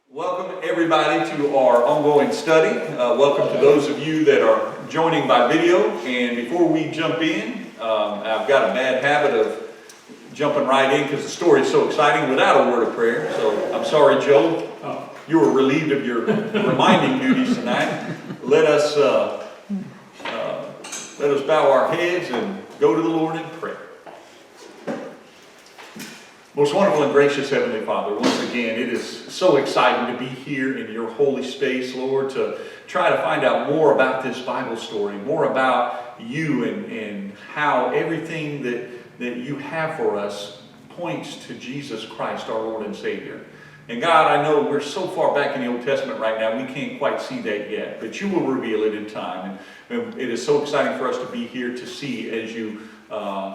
Welcome everybody to our ongoing study. Welcome to those of you that are joining by video. And before we jump in, I've got a bad habit of jumping right in because the story is so exciting without a word of prayer. So I'm sorry, Joe. You were relieved of your reminding duties tonight. Let us bow our heads and go to the Lord in prayer. Most wonderful and gracious Heavenly Father, once again, it is so exciting to be here in your holy space, Lord, to try to find out more about this Bible story, more about you and how everything that you have for us points to Jesus Christ, our Lord and Savior. And God, I know we're so far back in the Old Testament right now, we can't quite see that yet, but you will reveal it in time. And it is so exciting for us to be here to see as you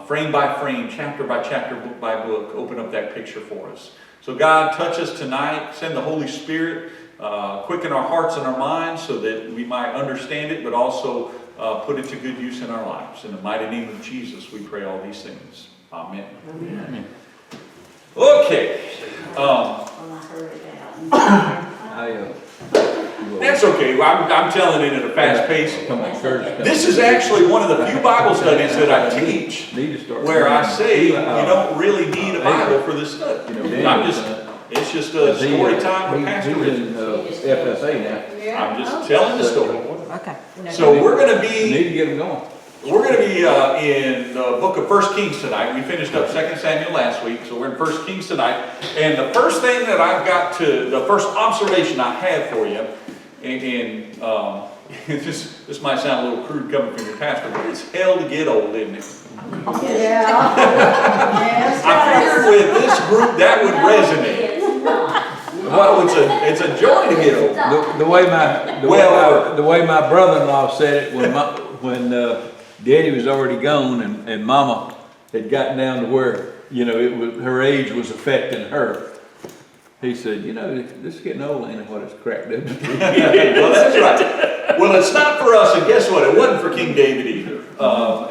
frame by frame, chapter by chapter, book by book, open up that picture for us. So God, touch us tonight, send the Holy Spirit, quicken our hearts and our minds so that we might understand it, but also put it to good use in our lives. In the mighty name of Jesus, we pray all these things. Amen. Amen. Okay. That's okay. I'm telling it at a fast pace. This is actually one of the few Bible studies that I teach where I say you don't really need a Bible for this study. It's just a story time with Pastor Richard. FSA now. I'm just telling the story. Okay. So we're going to be Need to get them going. We're going to be in the book of 1 Kings tonight. We finished up 2 Samuel last week, so we're in 1 Kings tonight. And the first thing that I've got the first observation I have for you, and this might sound a little crude coming from your pastor, but it's hell to get old, isn't it? Yeah. I figured with this group that would resonate. Well, it's a joy to get old. The way my brother-in-law said it when Daddy was already gone and Mama had gotten down to where her age was affecting her. He said, this is getting old, ain't it? What it's cracked up to be. Well, that's right. Well, it's not for us, and guess what? It wasn't for King David either.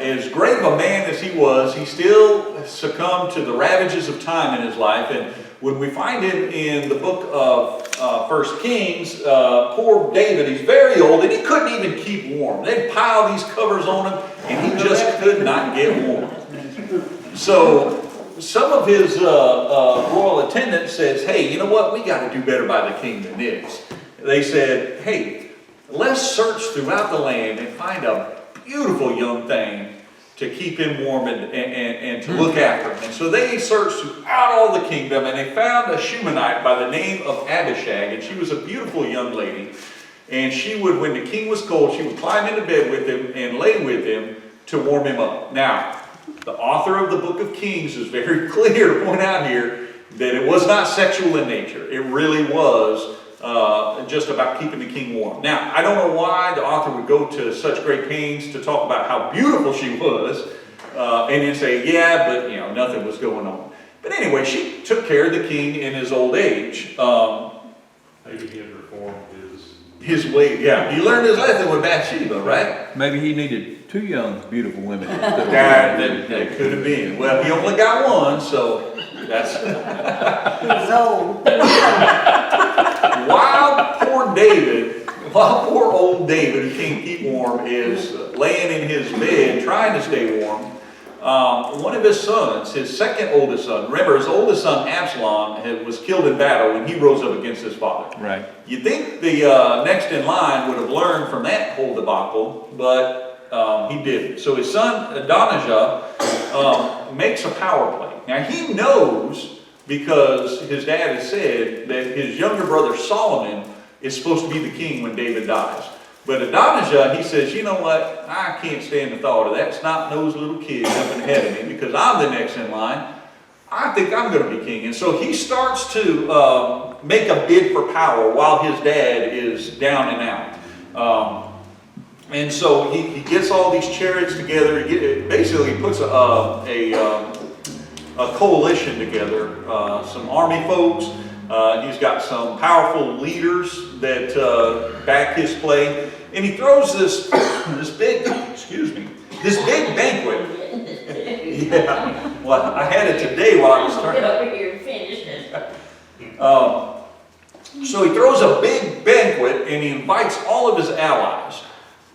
As great of a man as he was, he still succumbed to the ravages of time in his life. And when we find him in the book of 1 Kings, poor David, he's very old, and he couldn't even keep warm. They'd pile these covers on him, and he just could not get warm. So some of his royal attendants says, hey, you know what? We got to do better by the king than this. They said, hey, let's search throughout the land and find a beautiful young thing to keep him warm and to look after him. And so they searched throughout all the kingdom, and they found a Shumanite by the name of Abishag, and she was a beautiful young lady. And she would, when the king was cold, she would climb into bed with him and lay with him to warm him up. Now, the author of the book of Kings is very clear to point out here that it was not sexual in nature. It really was just about keeping the king warm. Now, I don't know why the author would go to such great pains to talk about how beautiful she was, and then say, yeah, but nothing was going on. But anyway, she took care of the king in his old age. Maybe he had reformed his way. Yeah, he learned his lesson with Bathsheba, right? Maybe he needed 2 young, beautiful women. That could have been. Well, he only got one, so that's. He's old. While poor old David, who can't keep warm, is laying in his bed trying to stay warm, one of his sons, his second oldest son, remember his oldest son Absalom was killed in battle when he rose up against his father. Right. You'd think the next in line would have learned from that whole debacle, but he didn't. So his son Adonijah makes a power play. Now he knows, because his dad has said, that his younger brother Solomon is supposed to be the king when David dies. But Adonijah, he says, you know what? I can't stand the thought of that snot-nosed little kid jumping ahead of me because I'm the next in line. I think I'm going to be king. And so he starts to make a bid for power while his dad is down and out. And so he gets all these chariots together. He basically puts a coalition together, some army folks. He's got some powerful leaders that back his play, and he throws this big banquet. Yeah, well, I had it today while I was turning. Get over here and finish it. So he throws a big banquet and he invites all of his allies.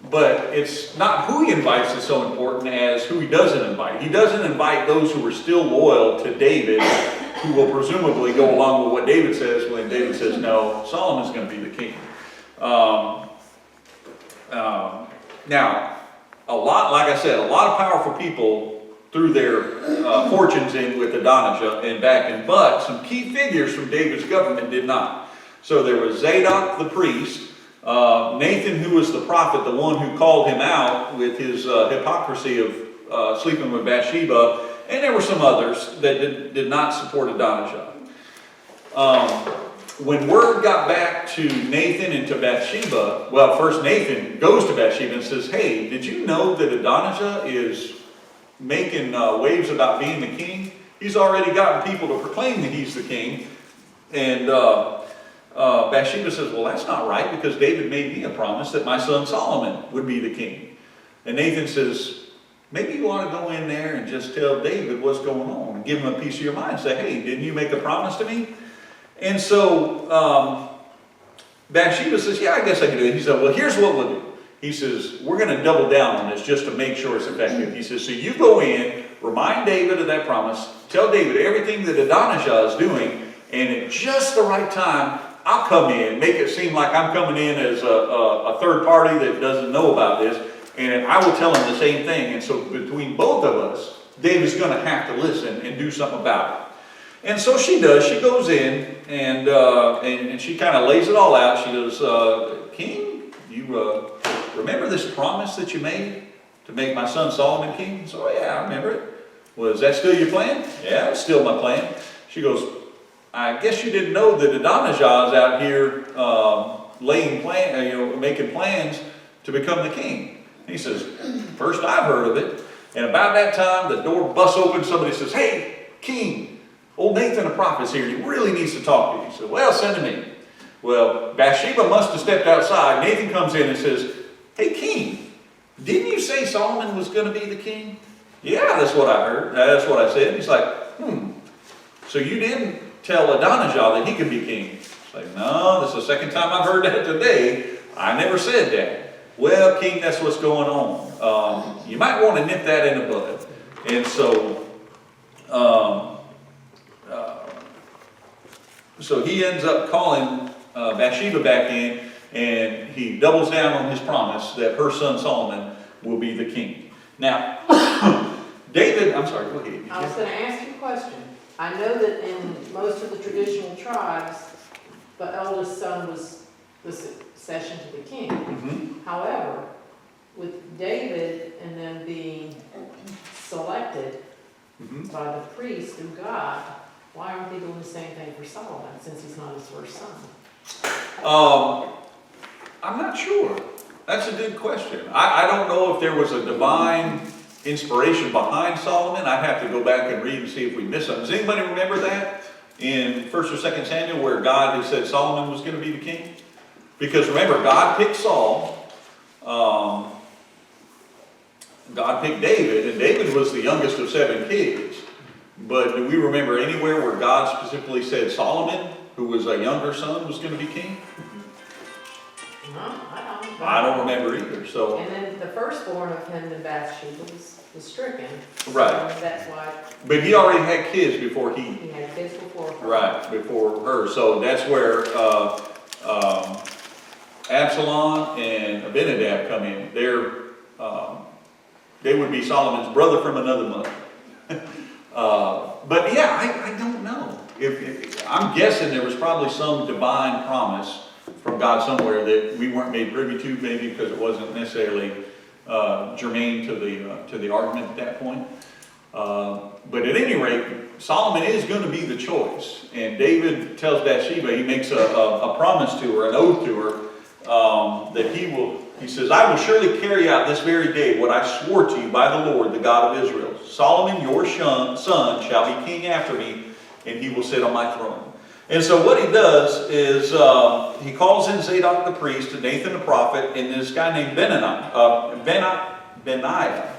But it's not who he invites that's so important as who he doesn't invite. He doesn't invite those who are still loyal to David, who will presumably go along with what David says when David says, no, Solomon's going to be the king. Now, like I said, a lot of powerful people threw their fortunes in with Adonijah and backing, but some key figures from David's government did not. So there was Zadok the priest, Nathan, who was the prophet, the one who called him out with his hypocrisy of sleeping with Bathsheba, and there were some others that did not support Adonijah. When word got back to Nathan and to Bathsheba, well, first Nathan goes to Bathsheba and says, hey, did you know that Adonijah is making waves about being the king? He's already gotten people to proclaim that he's the king. And Bathsheba says, well, that's not right, because David made me a promise that my son Solomon would be the king. And Nathan says, maybe you want to go in there and just tell David what's going on and give him a piece of your mind. Say, hey, didn't you make a promise to me? And so Bathsheba says, yeah, I guess I can do it. He said, well, here's what we'll do. He says, we're going to double down on this just to make sure it's effective. He says, so you go in, remind David of that promise, tell David everything that Adonijah is doing, and at just the right time, I'll come in, make it seem like I'm coming in as a third party that doesn't know about this, and I will tell him the same thing. And so between both of us, David's going to have to listen and do something about it. And so she does. She goes in and she kind of lays it all out. She goes, King, you remember this promise that you made to make my son Solomon king? So, yeah, I remember it. Well, is that still your plan? Yeah, it's still my plan. She goes, I guess you didn't know that Adonijah is out here making plans to become the king. And he says, first I've heard of it. And about that time, the door busts open. Somebody says, hey, king, old Nathan the prophet's here. He really needs to talk to you. He said, well, send him in. Well, Bathsheba must have stepped outside. Nathan comes in and says, hey, king, didn't you say Solomon was going to be the king? Yeah, that's what I heard. That's what I said. He's like, so you didn't tell Adonijah that he could be king? It's like, no, this is the second time I've heard that today. I never said that. Well, king, that's what's going on. You might want to nip that in the bud. And so he ends up calling Bathsheba back in, and he doubles down on his promise that her son Solomon will be the king. Now, David, I'm sorry, go ahead. I was going to ask you a question. I know that in most of the traditional tribes, the eldest son was the succession to the king. Mm-hmm. However, with David and them being selected by the priest through God, why aren't they doing the same thing for Solomon, since he's not his first son? I'm not sure. That's a good question. I don't know if there was a divine inspiration behind Solomon. I'd have to go back and read and see if we missed something. Does anybody remember that in 1 or 2 Samuel where God had said Solomon was going to be the king? Because remember, God picked Saul. God picked David, and David was the youngest of 7 kids. But do we remember anywhere where God specifically said Solomon, who was a younger son, was going to be king? No, I don't. I don't remember either. So. And then the firstborn of him and Bathsheba was stricken. Right. So that's why. But he already had kids before he. He had kids before her. Right, before her. So that's where Absalom and Abinadab come in. They would be Solomon's brother from another mother. But yeah, I don't know. I'm guessing there was probably some divine promise from God somewhere that we weren't made privy to, maybe because it wasn't necessarily germane to the argument at that point. But at any rate, Solomon is going to be the choice. And David tells Bathsheba, he makes a promise to her, an oath to her, that he says, I will surely carry out this very day what I swore to you by the Lord, the God of Israel. Solomon, your son, shall be king after me, and he will sit on my throne. And so what he does is he calls in Zadok the priest and Nathan the prophet and this guy named Benaiah.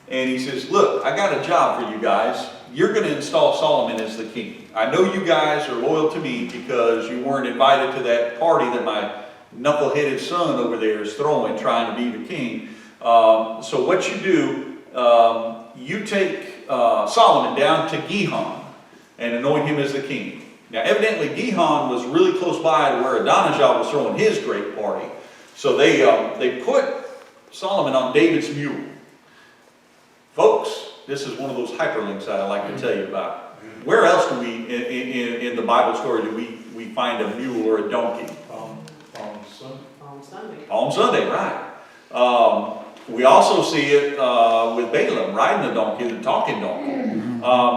And he says, look, I got a job for you guys. You're going to install Solomon as the king. I know you guys are loyal to me because you weren't invited to that party that my knuckleheaded son over there is throwing, trying to be the king. So what you do, you take Solomon down to Gihon and anoint him as the king. Now, evidently, Gihon was really close by to where Adonijah was throwing his great party. So they put Solomon on David's mule. Folks, this is one of those hyperlinks that I like to tell you about. Where else do we, in the Bible story, do we find a mule or a donkey? On Sunday. On Sunday. Palm Sunday, right. We also see it with Balaam riding the donkey, the talking donkey.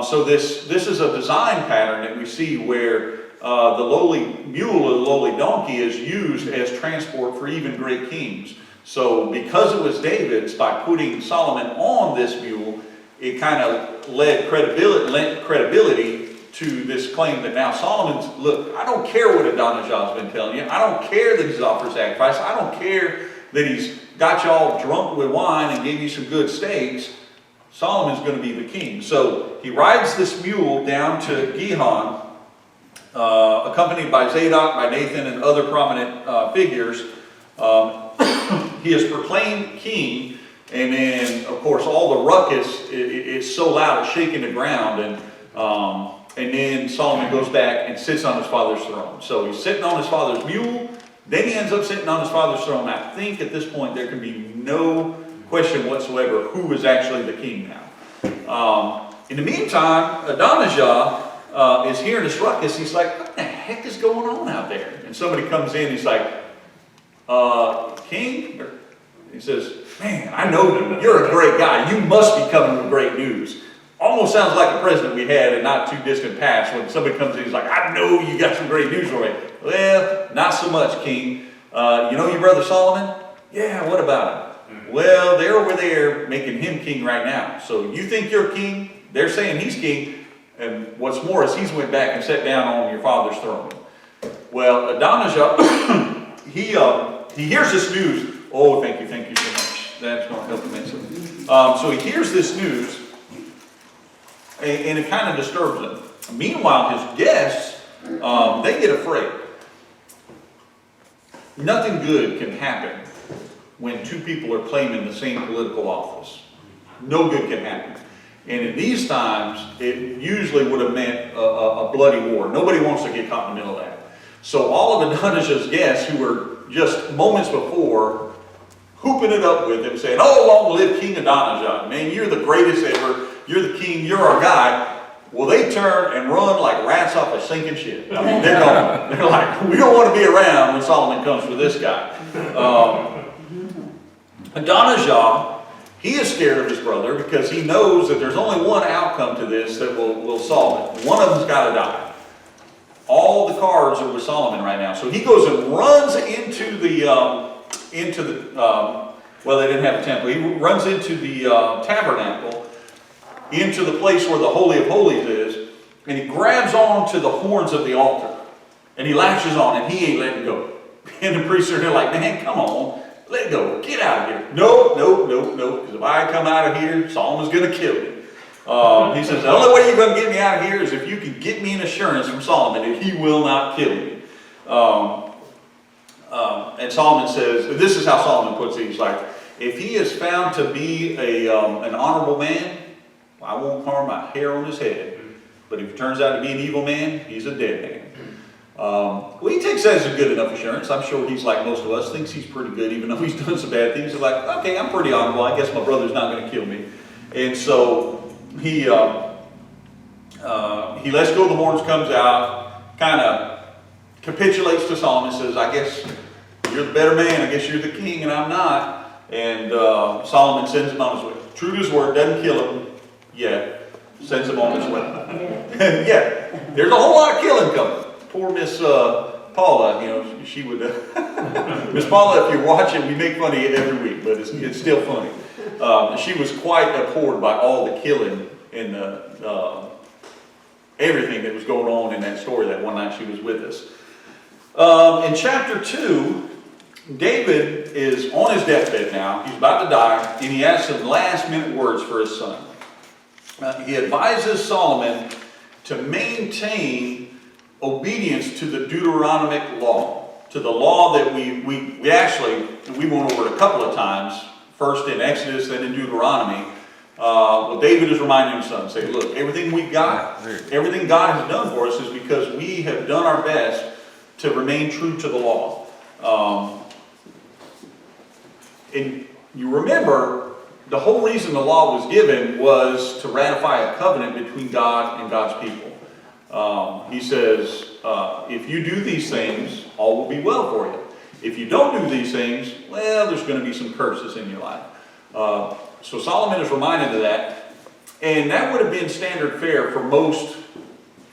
So this is a design pattern that we see where the lowly mule or the lowly donkey is used as transport for even great kings. So because it was David's, by putting Solomon on this mule, it kind of lent credibility to this claim that now Solomon's, look, I don't care what Adonijah's been telling you. I don't care that he's offered sacrifice. I don't care that he's got you all drunk with wine and gave you some good steaks. Solomon's going to be the king. So he rides this mule down to Gihon, accompanied by Zadok, by Nathan, and other prominent figures. He is proclaimed king, and then, of course, all the ruckus is so loud it's shaking the ground, and then Solomon goes back and sits on his father's throne. So he's sitting on his father's mule, then he ends up sitting on his father's throne. I think at this point there can be no question whatsoever who is actually the king now. In the meantime, Adonijah is hearing this ruckus. He's like, what the heck is going on out there? And somebody comes in, he's like, king? He says, man, I know you. You're a great guy. You must be coming with great news. Almost sounds like a president we had in not too distant past when somebody comes in, he's like, I know you got some great news for me. Well, not so much, king. You know your brother Solomon? Yeah, what about him? Well, they're over there making him king right now. So you think you're king? They're saying he's king. And what's more is he's went back and sat down on your father's throne. Well, Adonijah, he hears this news. Oh, thank you so much. That's going to help immensely. So he hears this news, and it kind of disturbs him. Meanwhile, his guests, they get afraid. Nothing good can happen when two people are claiming the same political office. No good can happen. And in these times, it usually would have meant a bloody war. Nobody wants to get caught in the middle of that. So all of Adonijah's guests, who were just moments before hooping it up with him, saying, oh, long live King Adonijah. Man, you're the greatest ever. You're the king. You're our guy. Well, they turn and run like rats off a sinking ship. I mean, they're gone. They're like, we don't want to be around when Solomon comes for this guy. Adonijah, he is scared of his brother because he knows that there's only one outcome to this that will solve it. One of them's got to die. All the cards are with Solomon right now. So he goes and runs into the well, they didn't have a temple. He runs into the tabernacle, into the place where the Holy of Holies is, and he grabs on to the horns of the altar. And he lashes on, and he ain't letting go. And the priests are there like, man, come on, let go, get out of here. No, because if I come out of here, Solomon's going to kill me. He says, the only way you're going to get me out of here is if you can get me an assurance from Solomon that he will not kill me. And Solomon says, this is how Solomon puts it, he's like, if he is found to be an honorable man, I won't harm a hair on his head. But if he turns out to be an evil man, he's a dead man. Well, he takes that as a good enough assurance. I'm sure he's like most of us, thinks he's pretty good, even though he's done some bad things. He's like, okay, I'm pretty honorable. I guess my brother's not going to kill me. And so he lets go of the horns, comes out, kind of capitulates to Solomon, says, I guess you're the better man. I guess you're the king and I'm not. And Solomon sends him on his way. True to his word, doesn't kill him yet, sends him on his way. Yeah, there's a whole lot of killing coming. Poor Miss Paula, you know, she would, Miss Paula, if you're watching, we make fun of you every week, but it's still funny. She was quite abhorred by all the killing and everything that was going on in that story that one night she was with us. In chapter 2, David is on his deathbed now. He's about to die, and he has some last minute words for his son. He advises Solomon to maintain obedience to the Deuteronomic law, to the law that we went over it a couple of times, first in Exodus, then in Deuteronomy. Well, David is reminding his son, say, look, everything we got, everything God has done for us is because we have done our best to remain true to the law. And you remember, the whole reason the law was given was to ratify a covenant between God and God's people. He says, if you do these things, all will be well for you. If you don't do these things, well, there's going to be some curses in your life. So Solomon is reminded of that. And that would have been standard fare for most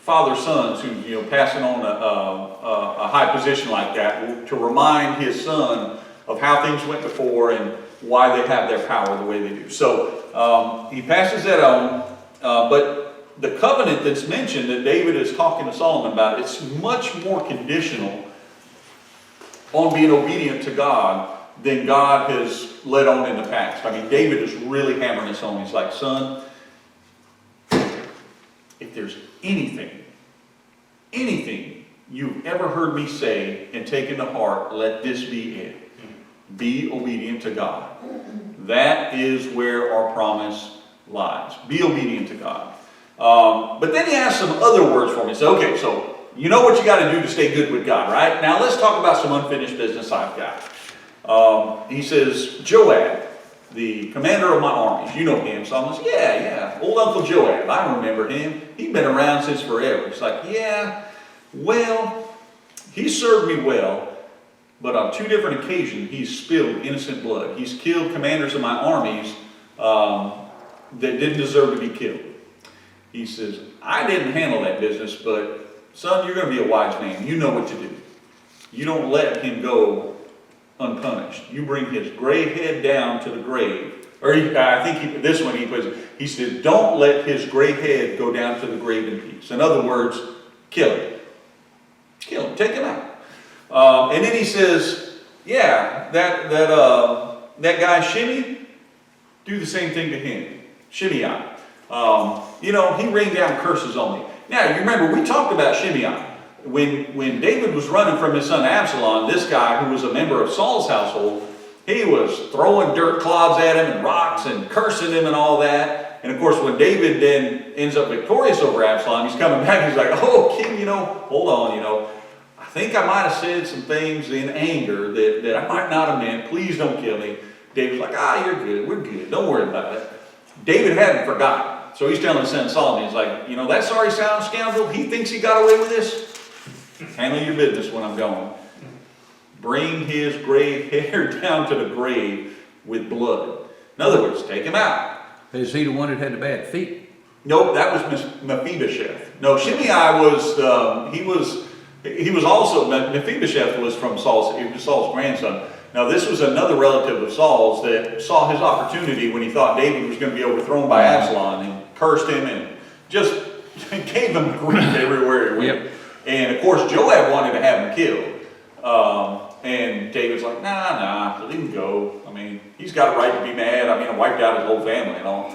father-sons who, passing on a high position like that, to remind his son of how things went before and why they have their power the way they do. So he passes that on, but the covenant that's mentioned that David is talking to Solomon about, it's much more conditional on being obedient to God than God has led on in the past. I mean, David is really hammering this home. He's like, son, if there's anything you've ever heard me say and taken to heart, let this be it. Be obedient to God. That is where our promise lies. Be obedient to God. But then he has some other words for me. So, okay, so you know what you got to do to stay good with God, right? Now let's talk about some unfinished business I've got. He says, Joab, the commander of my armies, you know him. Solomon says, yeah, old Uncle Joab, I remember him. He's been around since forever. It's like, yeah, well, he served me well, but on 2 different occasions, he's spilled innocent blood. He's killed commanders of my armies that didn't deserve to be killed. He says, I didn't handle that business, but son, you're going to be a wise man. You know what to do. You don't let him go unpunished. You bring his gray head down to the grave. Or he said, don't let his gray head go down to the grave in peace. In other words, kill him. Kill him. Take him out. And then he says, yeah, that guy Shimei, do the same thing to him. Shimei. He rained down curses on me. Now, you remember, we talked about Shimei. When David was running from his son Absalom, this guy who was a member of Saul's household, he was throwing dirt clods at him and rocks and cursing him and all that. And of course, when David then ends up victorious over Absalom, he's coming back, he's like, oh, king, hold on, I think I might have said some things in anger that I might not have meant. Please don't kill me. David's like, you're good. We're good. Don't worry about it. David hadn't forgotten. So he's telling his son Solomon, he's like, that sorry sound scoundrel, he thinks he got away with this? Handle your business when I'm gone. Bring his gray hair down to the grave with blood. In other words, take him out. Is he the one that had the bad feet? Nope, that was Mephibosheth. No, Shimei was, he was also, Mephibosheth was from Saul's grandson. Now this was another relative of Saul's that saw his opportunity when he thought David was going to be overthrown by Absalom and cursed him and just gave him grief everywhere he went. Yep. And of course, Joab wanted to have him killed. And David's like, nah, let him go. I mean, he's got a right to be mad. I mean, I wiped out his whole family and all.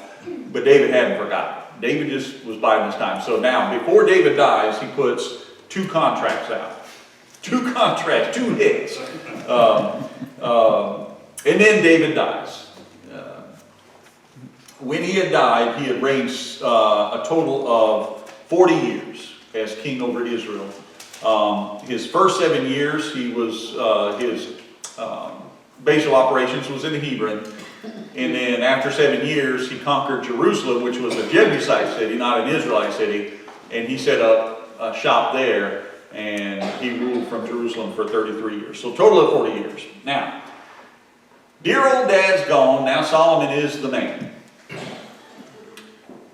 But David hadn't forgotten. David just was biding his time. So now, before David dies, he puts 2 contracts out. 2 contracts, 2 hits. And then David dies. When he had died, he had reigned a total of 40 years as king over Israel. His first 7 years, he was his base of operations was in Hebron, and then after 7 years, he conquered Jerusalem, which was a Jebusite city, not an Israelite city, and he set up a shop there, and he ruled from Jerusalem for 33 years. So total of 40 years. Now, dear old dad's gone. Now Solomon is the man.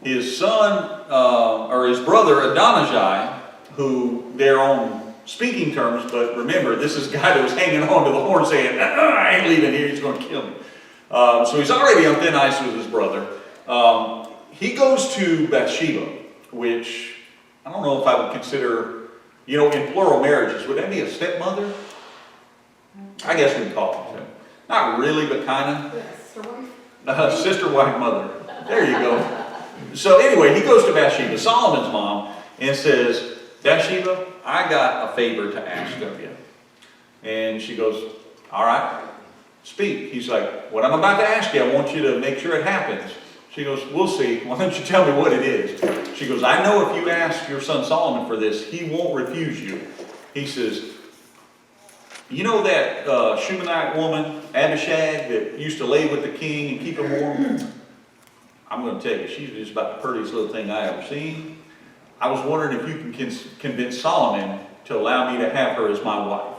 His son, or his brother Adonijah, who they're on speaking terms, but remember, this is a guy that was hanging on to the horn saying, I ain't leaving here, he's going to kill me. So he's already on thin ice with his brother. He goes to Bathsheba, which I don't know if I would consider, in plural marriages, would that be a stepmother? I guess we'd call it. Not really, but kind of. Sister, wife, mother. There you go. So anyway, he goes to Bathsheba, Solomon's mom, and says, Bathsheba, I got a favor to ask of you. And she goes, all right, speak. He's like, what I'm about to ask you, I want you to make sure it happens. She goes, we'll see. Why don't you tell me what it is? She goes, I know if you ask your son Solomon for this, he won't refuse you. He says, you know that Shunammite woman, Abishag, that used to lay with the king and keep him warm? I'm going to tell you, she's just about the prettiest little thing I ever seen. I was wondering if you can convince Solomon to allow me to have her as my wife.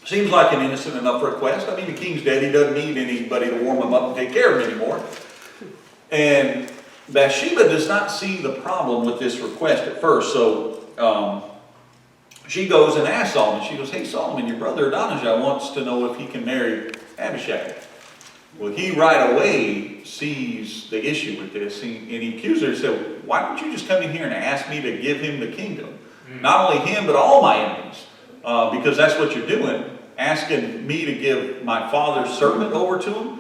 Seems like an innocent enough request. I mean, the king's dead. He doesn't need anybody to warm him up and take care of him anymore. And Bathsheba does not see the problem with this request at first. So she goes and asks Solomon. She goes, hey, Solomon, your brother Adonijah wants to know if he can marry Abishag. Well, he right away sees the issue with this, and he accuses her and said, why don't you just come in here and ask me to give him the kingdom? Not only him, but all my enemies. Because that's what you're doing, asking me to give my father's servant over to him.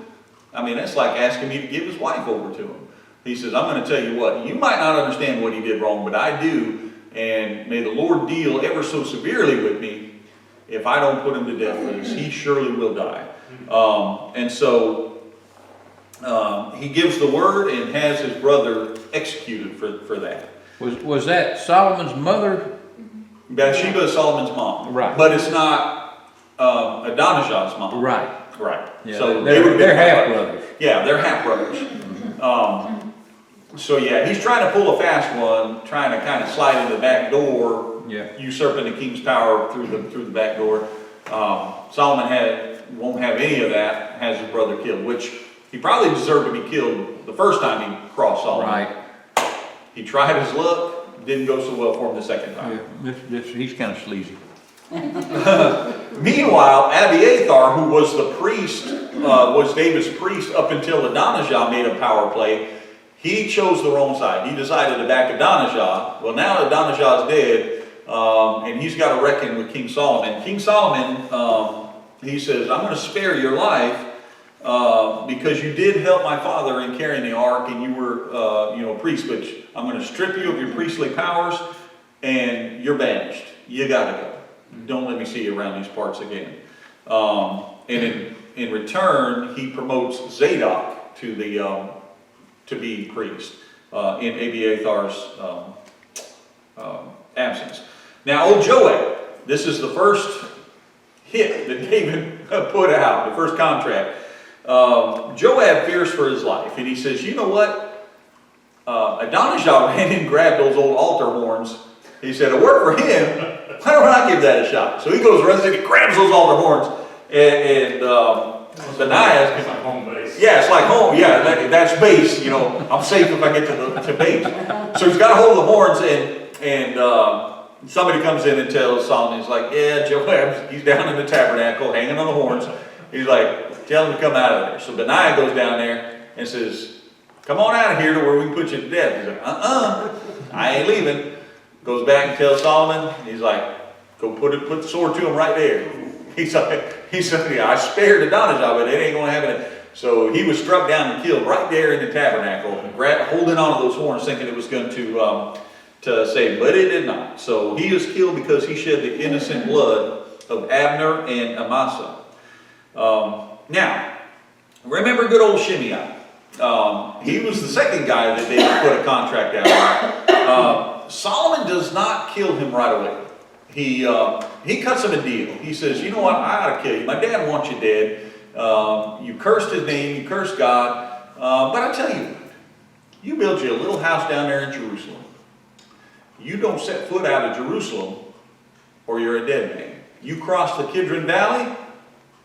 I mean, that's like asking me to give his wife over to him. He says, I'm going to tell you what, you might not understand what he did wrong, but I do, and may the Lord deal ever so severely with me if I don't put him to death for this. He surely will die. And so he gives the word and has his brother executed for that. Was that Solomon's mother? Bathsheba is Solomon's mom. Right. But it's not Adonijah's mom. Right. Right. Yeah, So they're half brothers. Yeah, they're half brothers. So yeah, he's trying to pull a fast one, trying to kind of slide in the back door, Yeah. usurping the king's power through the back door. Solomon won't have any of that, has his brother killed, which he probably deserved to be killed the first time he crossed Solomon. Right. He tried his luck, didn't go so well for him the second time. Yeah. He's kind of sleazy. Meanwhile, Abiathar, who was the priest, was David's priest up until Adonijah made a power play, he chose the wrong side. He decided to back Adonijah. Well, now Adonijah is dead, and he's got to reckon with King Solomon. King Solomon, he says, I'm going to spare your life because you did help my father in carrying the ark, and you were, a priest, but I'm going to strip you of your priestly powers, and you're banished. You got to go. Don't let me see you around these parts again. And in return, he promotes Zadok to be priest in Abiathar's absence. Now, old Joab, this is the first hit that David put out, the first contract. Joab fears for his life, and he says, you know what? Adonijah ran and grabbed those old altar horns. He said, it worked for him. Why don't I give that a shot? So he goes, runs in, and grabs those altar horns, and Benaiah. It's like home base. Yeah, it's like home. Yeah, that's base. I'm safe if I get to base. So he's got a hold of the horns, and somebody comes in and tells Solomon, he's like, yeah, Joab, he's down in the tabernacle, hanging on the horns. He's like, tell him to come out of there. So Benaiah goes down there and says, come on out of here to where we can put you to death. He's like, I ain't leaving. Goes back and tells Solomon, he's like, go put the sword to him right there. He's like, I spared Adonijah, but it ain't going to happen. So he was struck down and killed right there in the tabernacle, holding on to those horns, thinking it was going to save him, but it did not. So he was killed because he shed the innocent blood of Abner and Amasa. Now, remember good old Shimei. He was the second guy that they put a contract out. Solomon does not kill him right away. He cuts him a deal. He says, you know what, I ought to kill you. My dad wants you dead. You cursed his name, you cursed God. But I tell you, you build you a little house down there in Jerusalem. You don't set foot out of Jerusalem or you're a dead man. You cross the Kidron Valley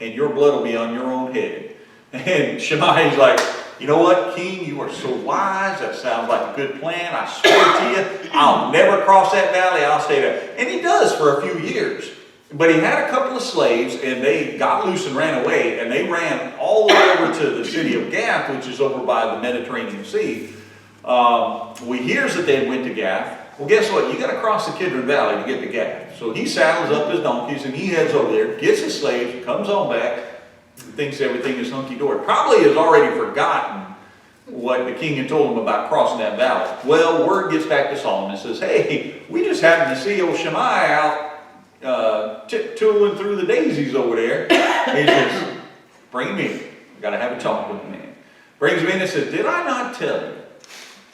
and your blood will be on your own head. And Shimei's like, you know what, King, you are so wise. That sounds like a good plan. I swear to you, I'll never cross that valley. I'll stay there. And he does for a few years. But he had a couple of slaves, and they got loose and ran away. And they ran all the way over to the city of Gath, which is over by the Mediterranean Sea. We hear that they went to Gath. Well, guess what? You got to cross the Kidron Valley to get to Gath. So he saddles up his donkeys, and he heads over there, gets his slaves, comes on back, thinks everything is hunky-dory. Probably has already forgotten what the king had told him about crossing that valley. Well, word gets back to Solomon and says, hey, we just happened to see old Shammai out tooling through the daisies over there. He says, bring him in. We've got to have a talk with the man. Brings him in and says, did I not tell you?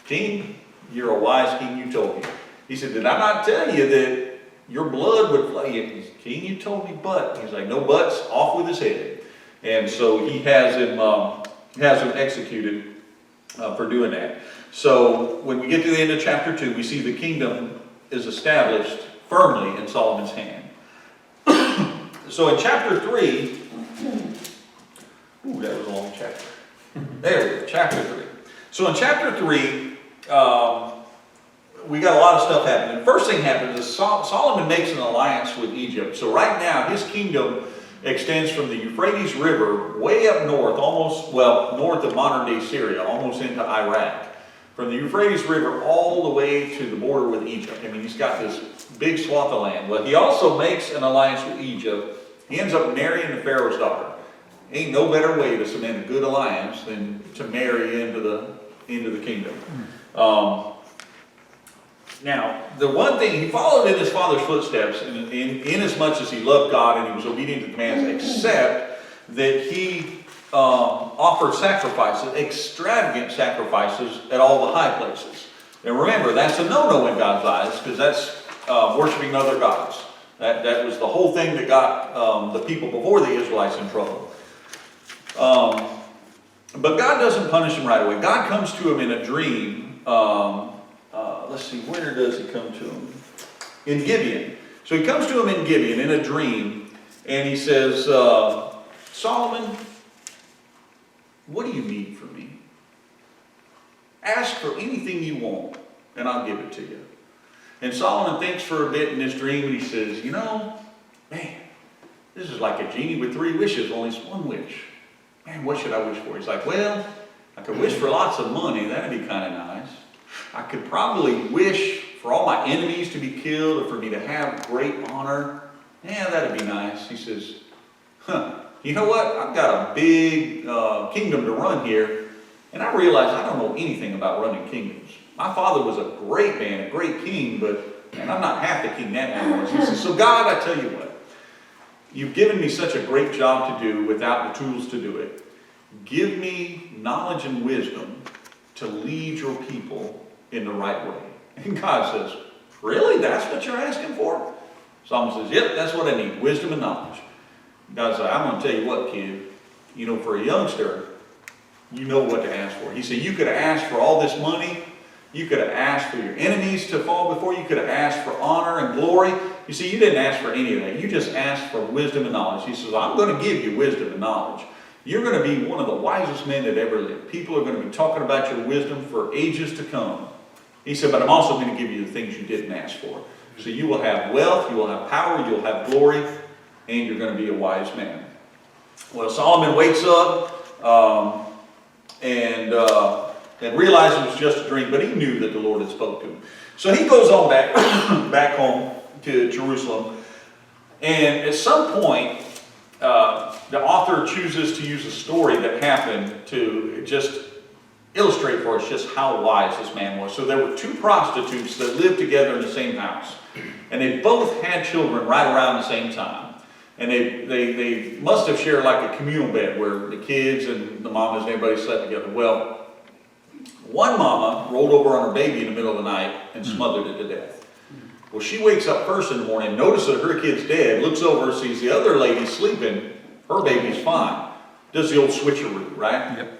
King, you're a wise king, you told me. He said, did I not tell you that your blood would flow? He said, king, you told me but. He's like, no buts, off with his head. And so he has him executed for doing that. So when we get to the end of chapter 2, we see the kingdom is established firmly in Solomon's hand. So in chapter 3, ooh, that was a long chapter. There we go, chapter 3. So in chapter 3, we got a lot of stuff happening. The first thing happens is Solomon makes an alliance with Egypt. So right now, his kingdom extends from the Euphrates River way up north, almost, well, north of modern-day Syria, almost into Iraq. From the Euphrates River all the way to the border with Egypt. I mean, he's got this big swath of land. Well, he also makes an alliance with Egypt. He ends up marrying the Pharaoh's daughter. Ain't no better way to cement a good alliance than to marry into the kingdom. Now, the one thing, he followed in his father's footsteps in as much as he loved God and he was obedient to the commands, except that he offered sacrifices, extravagant sacrifices at all the high places. And remember, that's a no-no in God's eyes, because that's worshiping other gods. That was the whole thing that got the people before the Israelites in trouble. But God doesn't punish him right away. God comes to him in a dream. Let's see, where does he come to him? In Gibeon. So he comes to him in Gibeon in a dream, and he says, Solomon, what do you need from me? Ask for anything you want, and I'll give it to you. And Solomon thinks for a bit in his dream, and he says, you know, man, this is like a genie with 3 wishes, only it's one wish. Man, what should I wish for? He's like, well, I could wish for lots of money. That'd be kind of nice. I could probably wish for all my enemies to be killed or for me to have great honor. Yeah, that'd be nice. He says, you know what? I've got a big kingdom to run here, and I realize I don't know anything about running kingdoms. My father was a great man, a great king, but man, I'm not half the king that man was. He says, so God, I tell you what, you've given me such a great job to do without the tools to do it. Give me knowledge and wisdom to lead your people in the right way. And God says, really? That's what you're asking for? Solomon says, yep, that's what I need, wisdom and knowledge. God said, I'm going to tell you what, kid, you know, for a youngster, you know what to ask for. He said, you could have asked for all this money. You could have asked for your enemies to fall before you. You could have asked for honor and glory. You see, you didn't ask for any of that. You just asked for wisdom and knowledge. He says, I'm going to give you wisdom and knowledge. You're going to be one of the wisest men that ever lived. People are going to be talking about your wisdom for ages to come. He said, but I'm also going to give you the things you didn't ask for. So you will have wealth, you will have power, you'll have glory, and you're going to be a wise man. Well, Solomon wakes up and realized it was just a dream, but he knew that the Lord had spoke to him. So he goes on back home to Jerusalem, and at some point, the author chooses to use a story that happened to just illustrate for us just how wise this man was. So there were 2 prostitutes that lived together in the same house, and they both had children right around the same time. And they must have shared like a communal bed where the kids and the mamas and everybody slept together. Well, one mama rolled over on her baby in the middle of the night and smothered it to death. Well, she wakes up first in the morning, notices that her kid's dead, looks over, sees the other lady sleeping, her baby's fine. Does the old switcheroo, right? Yep.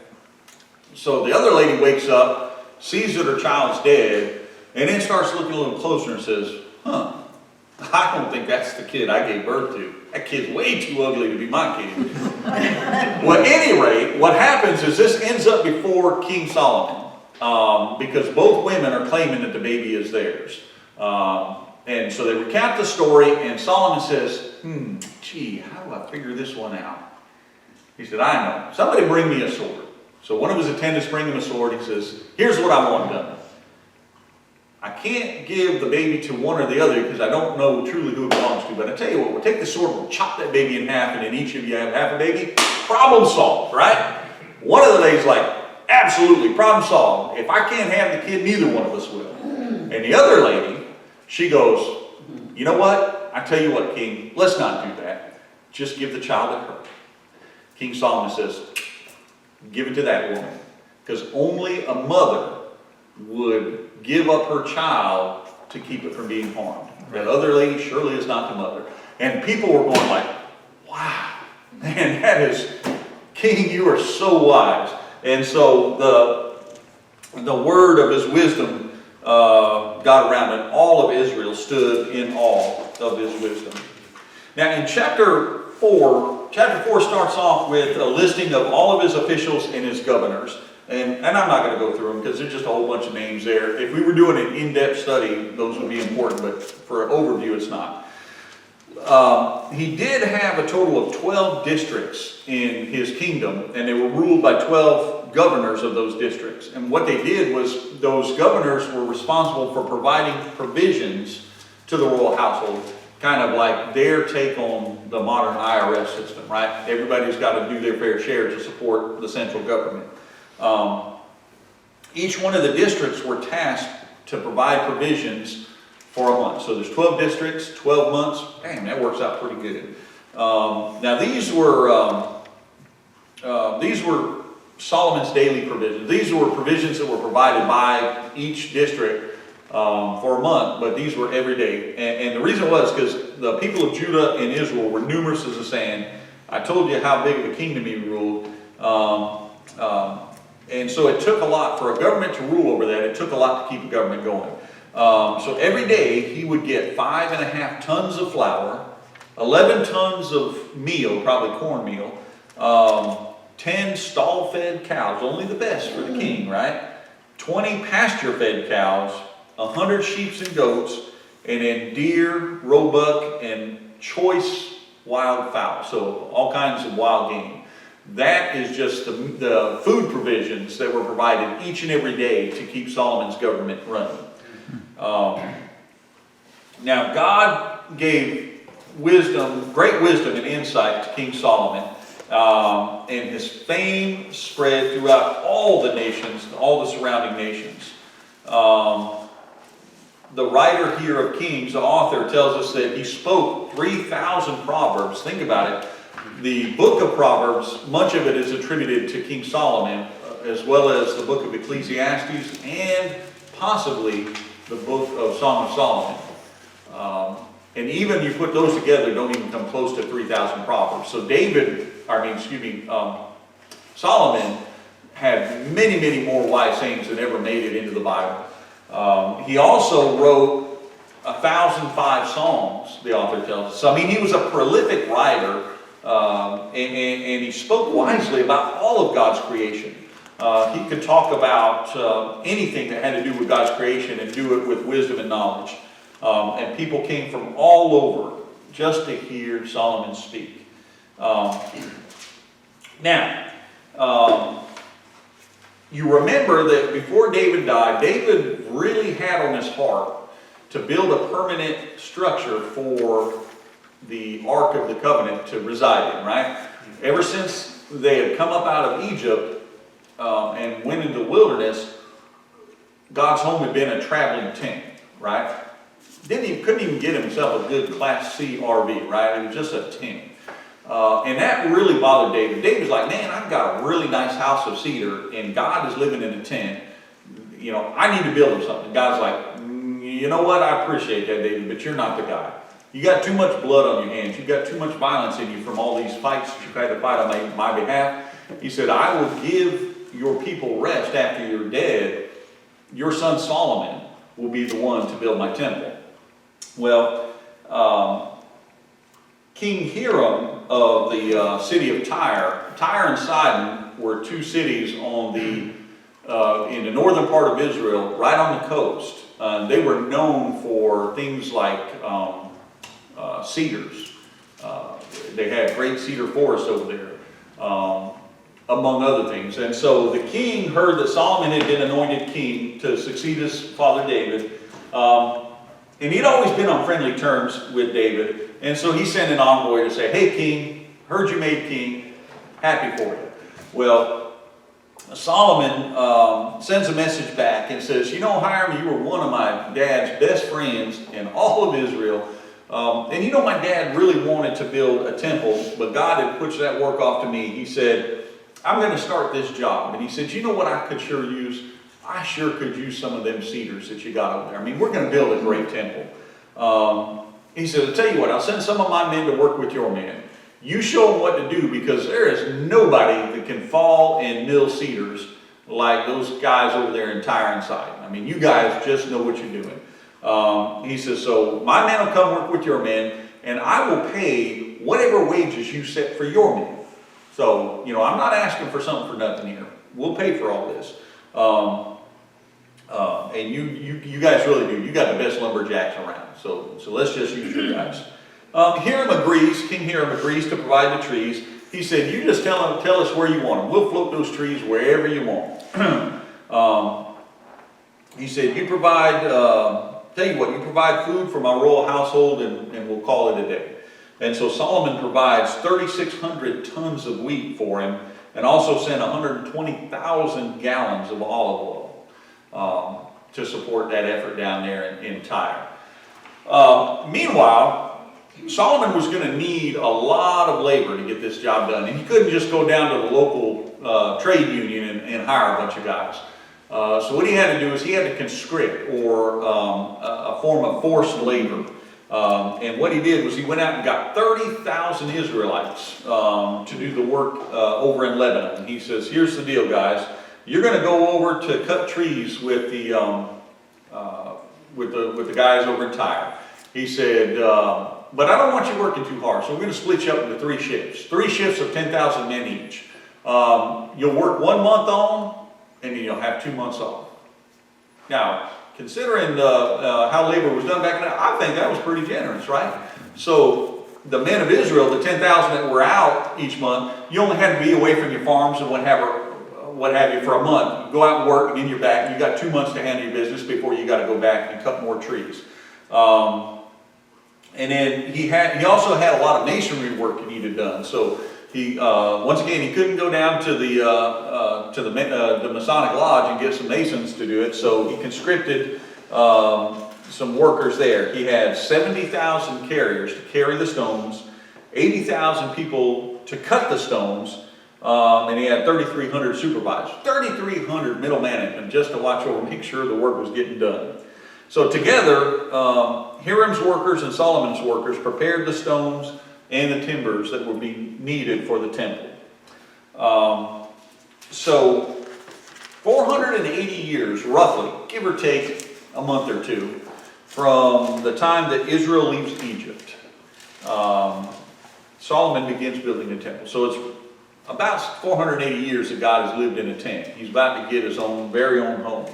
So the other lady wakes up, sees that her child's dead, and then starts looking a little closer and says, I don't think that's the kid I gave birth to. That kid's way too ugly to be my kid. Well, at any rate, what happens is this ends up before King Solomon, because both women are claiming that the baby is theirs. And so they recount the story, and Solomon says, gee, how do I figure this one out? He said, I know. Somebody bring me a sword. So one of his attendants bring him a sword. He says, here's what I want done. I can't give the baby to one or the other because I don't know truly who it belongs to. But I tell you what, we'll take the sword, we'll chop that baby in half, and then each of you have half a baby. Problem solved, right? One of the ladies like, absolutely. absolutely, problem solved. If I can't have the kid, neither one of us will. And the other lady, she goes, you know what? I tell you what, King, let's not do that. Just give the child to her. King Solomon says, give it to that woman. Because only a mother would give up her child to keep it from being harmed. That other lady surely is not the mother. And people were going like, wow, man, that is, King, you are so wise. And so the word of his wisdom got around, and all of Israel stood in awe of his wisdom. Now in chapter 4 starts off with a listing of all of his officials and his governors. And I'm not going to go through them because there's just a whole bunch of names there. If we were doing an in-depth study, those would be important, but for an overview, it's not. He did have a total of 12 districts in his kingdom, and they were ruled by 12 governors of those districts. And what they did was those governors were responsible for providing provisions to the royal household, kind of like their take on the modern IRS system, right? Everybody's got to do their fair share to support the central government. Each one of the districts were tasked to provide provisions for a month. So there's 12 districts, 12 months. Damn, that works out pretty good. Now these were Solomon's daily provisions. These were provisions that were provided by each district for a month, but these were every day. And the reason was because the people of Judah and Israel were numerous as the sand. I told you how big of a kingdom he ruled. And so it took a lot for a government to rule over that. It took a lot to keep a government going. So every day he would get 5.5 tons of flour, 11 tons of meal, probably cornmeal, 10 stall-fed cows, only the best for the king, right? 20 pasture-fed cows, 100 sheep and goats, and then deer, roebuck, and choice wild fowl. So all kinds of wild game. That is just the food provisions that were provided each and every day to keep Solomon's government running. Now God gave wisdom, great wisdom and insight to King Solomon, and his fame spread throughout all the nations, all the surrounding nations. The writer here of Kings, the author, tells us that he spoke 3,000 proverbs. Think about it. The book of Proverbs, much of it is attributed to King Solomon, as well as the book of Ecclesiastes and possibly the book of Song of Solomon. And even you put those together, don't even come close to 3,000 proverbs. So Solomon had many, many more wise sayings than ever made it into the Bible. He also wrote 1,005 songs, the author tells us. So, I mean, he was a prolific writer, and he spoke wisely about all of God's creation. He could talk about anything that had to do with God's creation and do it with wisdom and knowledge. And people came from all over just to hear Solomon speak. You remember that before David died, David really had on his heart to build a permanent structure for the Ark of the Covenant to reside in, right? Ever since they had come up out of Egypt and went into the wilderness, God's home had been a traveling tent, right? Couldn't even get himself a good Class C RV, right? It was just a tent. And that really bothered David. David's like, man, I've got a really nice house of cedar, and God is living in a tent. You know, I need to build him something. God's like, you know what? I appreciate that, David, but you're not the guy. You got too much blood on your hands. You've got too much violence in you from all these fights that you've had to fight on my behalf. He said, I will give your people rest after you're dead. Your son Solomon will be the one to build my temple. Well, King Hiram of the city of Tyre and Sidon were two cities on in the northern part of Israel, right on the coast. They were known for things like cedars. They had great cedar forests over there, among other things. And so the king heard that Solomon had been anointed king to succeed his father David. And he'd always been on friendly terms with David. And so he sent an envoy to say, hey, king, heard you made king, happy for you. Well, Solomon sends a message back and says, you know, Hiram, you were one of my dad's best friends in all of Israel. And you know, my dad really wanted to build a temple, but God had pushed that work off to me. He said, I'm going to start this job. And he said, you know what I could sure use? I sure could use some of them cedars that you got over there. I mean, we're going to build a great temple. He said, I'll tell you what, I'll send some of my men to work with your men. You show them what to do, because there is nobody that can fall and mill cedars like those guys over there in Tyre and Sidon. I mean, you guys just know what you're doing. He says, so my men will come work with your men, and I will pay whatever wages you set for your men. So, you know, I'm not asking for something for nothing here. We'll pay for all this. And you guys really do. You got the best lumberjacks around. So let's just use your guys. King Hiram agrees to provide the trees. He said, you just tell us where you want them. We'll float those trees wherever you want. He said, you provide, tell you what, you provide food for my royal household, and we'll call it a day. And so Solomon provides 3,600 tons of wheat for him, and also sent 120,000 gallons of olive oil to support that effort down there in Tyre. Meanwhile, Solomon was going to need a lot of labor to get this job done, and he couldn't just go down to the local trade union and hire a bunch of guys. So what he had to do is he had to conscript, or a form of forced labor. And what he did was he went out and got 30,000 Israelites to do the work over in Lebanon. And he says, here's the deal, guys. You're going to go over to cut trees with the guys over in Tyre. He said, but I don't want you working too hard, so we're going to split you up into 3 shifts. 3 shifts of 10,000 men each. You'll work 1 month on, and then you'll have 2 months off. Now, considering how labor was done back then, I think that was pretty generous, right? So the men of Israel, the 10,000 that were out each month, you only had to be away from your farms and what have you for a month. You go out and work, and then you're back, and you got 2 months to handle your business before you got to go back and cut more trees. And then he also had a lot of masonry work he needed done. So he once again, he couldn't go down to the Masonic Lodge and get some masons to do it. So he conscripted some workers there. He had 70,000 carriers to carry the stones, 80,000 people to cut the stones, and he had 3,300 supervisors, 3,300 middle management just to watch over, make sure the work was getting done. So together, Hiram's workers and Solomon's workers prepared the stones and the timbers that would be needed for the temple. So 480 years, roughly, give or take a month or two, from the time that Israel leaves Egypt, Solomon begins building the temple. So it's about 480 years that God has lived in a tent. He's about to get his very own home.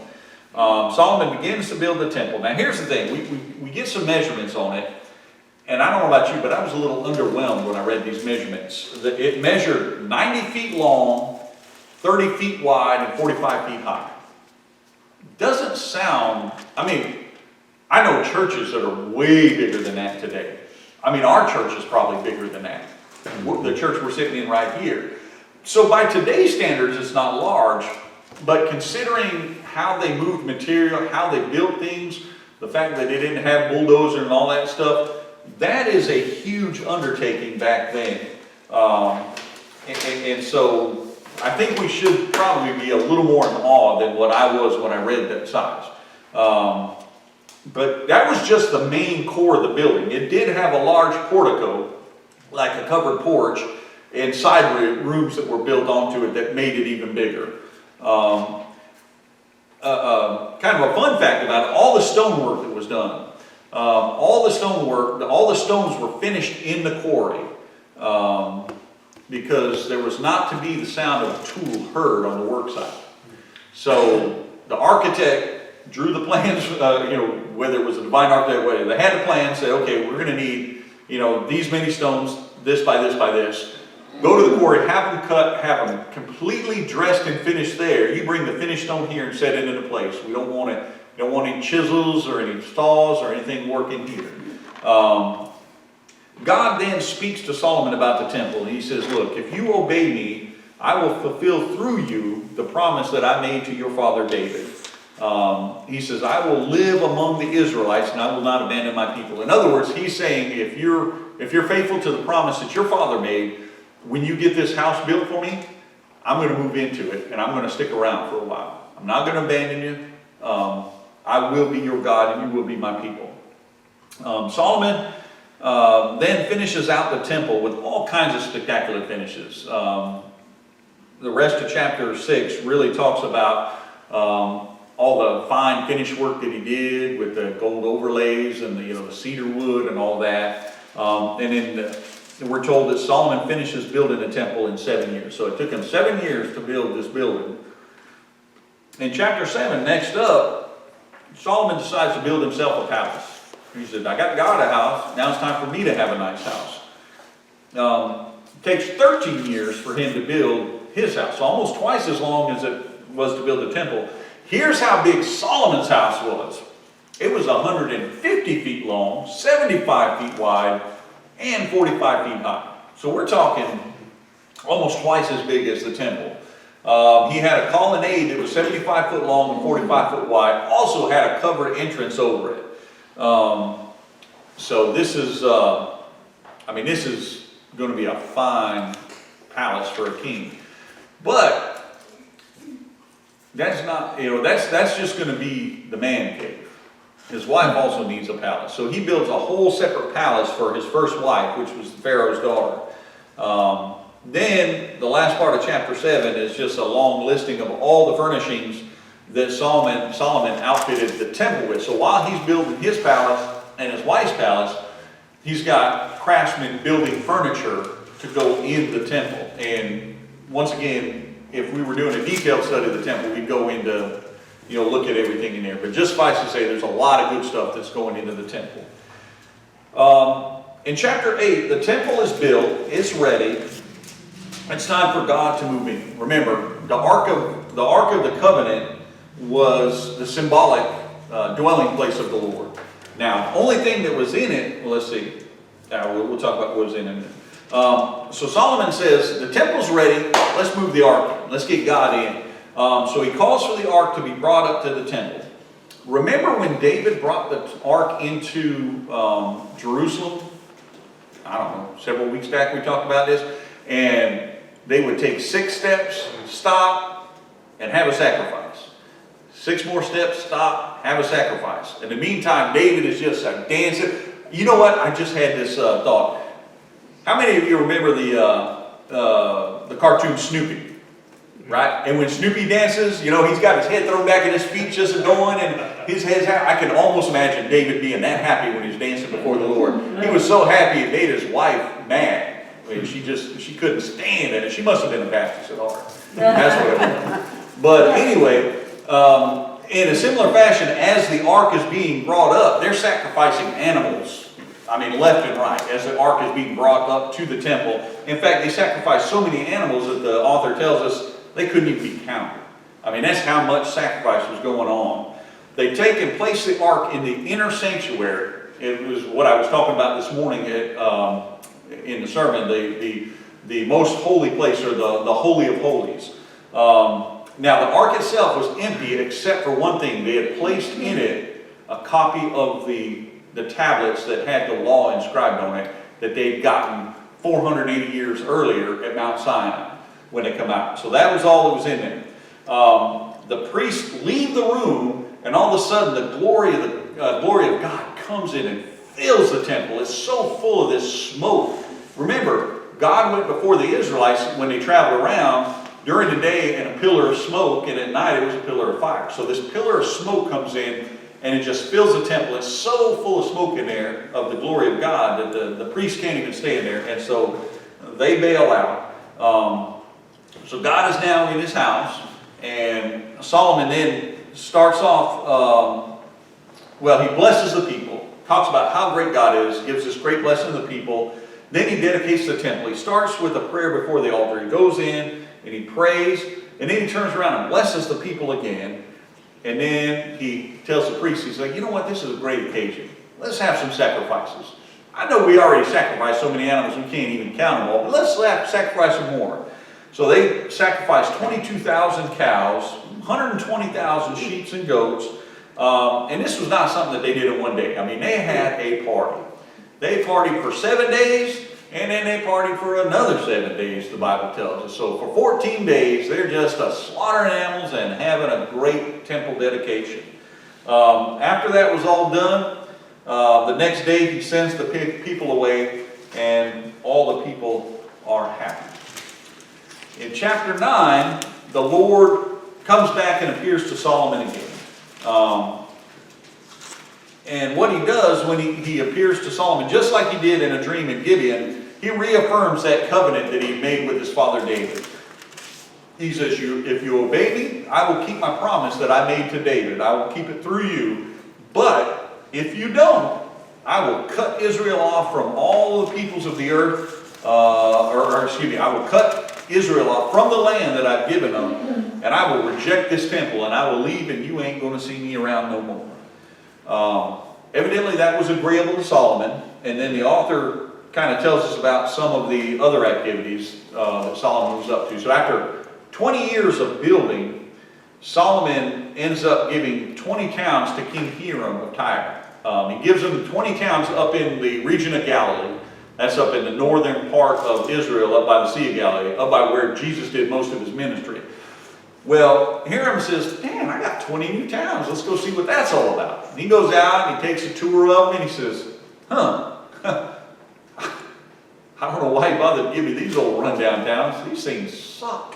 Solomon begins to build the temple. Now here's the thing, we get some measurements on it, and I don't know about you, but I was a little underwhelmed when I read these measurements. It measured 90 feet long, 30 feet wide, and 45 feet high. Doesn't sound, I mean, I know churches that are way bigger than that today. I mean, our church is probably bigger than that. The church we're sitting in right here. So by today's standards, it's not large, but considering how they moved material, how they built things, the fact that they didn't have bulldozer and all that stuff, that is a huge undertaking back then. And so I think we should probably be a little more in awe than what I was when I read that size. But that was just the main core of the building. It did have a large portico, like a covered porch, and side rooms that were built onto it that made it even bigger. Kind of a fun fact about it, all the stonework that was done, all the stones were finished in the quarry, because there was not to be the sound of a tool heard on the work site. So the architect drew the plans, whether it was a divine architect, whether they had the plan, said, okay, we're going to need, these many stones, this by this by this. Go to the quarry, have them cut, have them completely dressed and finished there. You bring the finished stone here and set it into place. We don't want any chisels or any saws or anything working here. God then speaks to Solomon about the temple, and he says, look, if you obey me, I will fulfill through you the promise that I made to your father David. He says, I will live among the Israelites and I will not abandon my people. In other words, he's saying, if you're faithful to the promise that your father made, when you get this house built for me, I'm going to move into it and I'm going to stick around for a while. I'm not going to abandon you. I will be your God and you will be my people. Solomon then finishes out the temple with all kinds of spectacular finishes. The rest of chapter 6 really talks about all the fine finish work that he did with the gold overlays and the cedar wood and all that. And then we're told that Solomon finishes building the temple in 7 years. So it took him 7 years to build this building. In chapter 7, next up, Solomon decides to build himself a palace. He said, I got God a house, now it's time for me to have a nice house. It takes 13 years for him to build his house, so almost twice as long as it was to build the temple. Here's how big Solomon's house was. It was 150 feet long, 75 feet wide, and 45 feet high. So we're talking almost twice as big as the temple. He had a colonnade that was 75 foot long and 45 foot wide, also had a covered entrance over it. So this is, this is going to be a fine palace for a king. But that's not, that's just going to be the man cave. His wife also needs a palace. So he builds a whole separate palace for his first wife, which was Pharaoh's daughter. Then the last part of chapter 7 is just a long listing of all the furnishings that Solomon outfitted the temple with. So while he's building his palace and his wife's palace, he's got craftsmen building furniture to go in the temple. And once again, if we were doing a detailed study of the temple, we'd go into, look at everything in there. But just suffice to say, there's a lot of good stuff that's going into the temple. In chapter 8, the temple is built, it's ready. It's time for God to move in. Remember, the Ark of the Covenant was the symbolic dwelling place of the Lord. Now, the only thing that was in it, well, let's see. We'll talk about what was in it. So Solomon says, the temple's ready. Let's move the ark. Let's get God in. So he calls for the ark to be brought up to the temple. Remember when David brought the ark into Jerusalem? I don't know, several weeks back we talked about this. And they would take 6 steps, stop, and have a sacrifice. 6 more steps, stop, have a sacrifice. In the meantime, David is just dancing. You know what? I just had this thought. How many of you remember the cartoon Snoopy? Right? And when Snoopy dances, he's got his head thrown back and his feet just going, and his head's out. I can almost imagine David being that happy when he's dancing before the Lord. He was so happy it made his wife mad. I mean, she couldn't stand it. She must have been a Baptist at heart. That's what it was. But anyway, in a similar fashion, as the ark is being brought up, they're sacrificing animals. Left and right, as the ark is being brought up to the temple. In fact, they sacrificed so many animals that the author tells us they couldn't even be counted. That's how much sacrifice was going on. They take and place the ark in the inner sanctuary. It was what I was talking about this morning in the sermon, the most holy place, or the Holy of Holies. Now the ark itself was empty except for one thing. They had placed in it a copy of the tablets that had the law inscribed on it that they'd gotten 480 years earlier at Mount Sinai when they come out. So that was all that was in there. The priests leave the room, and all of a sudden the glory of God comes in and fills the temple. It's so full of this smoke. Remember, God went before the Israelites when they traveled around during the day in a pillar of smoke, and at night it was a pillar of fire. So this pillar of smoke comes in, and it just fills the temple. It's so full of smoke in there of the glory of God that the priests can't even stay in there. And so they bail out. So God is now in his house, and Solomon then starts off, he blesses the people, talks about how great God is, gives this great blessing to the people. Then he dedicates the temple. He starts with a prayer before the altar. He goes in and he prays, and then he turns around and blesses the people again. And then he tells the priest, he's like, you know what, this is a great occasion. Let's have some sacrifices. I know we already sacrificed so many animals we can't even count them all, but let's sacrifice some more. So they sacrificed 22,000 cows, 120,000 sheep and goats. And this was not something that they did in one day. I mean, they had a party. They partied for 7 days, and then they partied for another 7 days, the Bible tells us. So for 14 days, they're just slaughtering animals and having a great temple dedication. After that was all done, the next day he sends the people away, and all the people are happy. In chapter 9, the Lord comes back and appears to Solomon again. And what he does when he appears to Solomon, just like he did in a dream in Gibeon, he reaffirms that covenant that he made with his father David. He says, if you obey me, I will keep my promise that I made to David. I will keep it through you. But if you don't, I will cut Israel off from all the peoples of the earth, I will cut Israel off from the land that I've given them, and I will reject this temple, and I will leave, and you ain't going to see me around no more. Evidently that was agreeable to Solomon, and then the author kind of tells us about some of the other activities that Solomon was up to. So after 20 years of building, Solomon ends up giving 20 towns to King Hiram of Tyre. He gives him 20 towns up in the region of Galilee. That's up in the northern part of Israel, up by the Sea of Galilee, up by where Jesus did most of his ministry. Well, Hiram says, man, I got 20 new towns. Let's go see what that's all about. And he goes out and he takes a tour of them and he says, I don't know why he bothered to give me these old rundown towns. These things suck.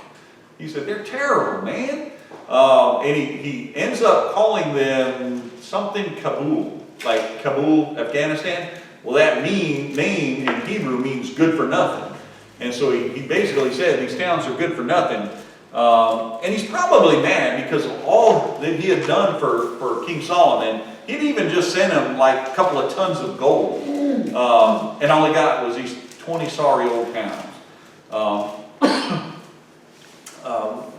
He said, they're terrible, man. And he ends up calling them something Kabul, like Kabul, Afghanistan. Well, that name in Hebrew means good for nothing. And so he basically said these towns are good for nothing. And he's probably mad because of all that he had done for King Solomon. He'd even just sent him like a couple of tons of gold. And all he got was these 20 sorry old towns.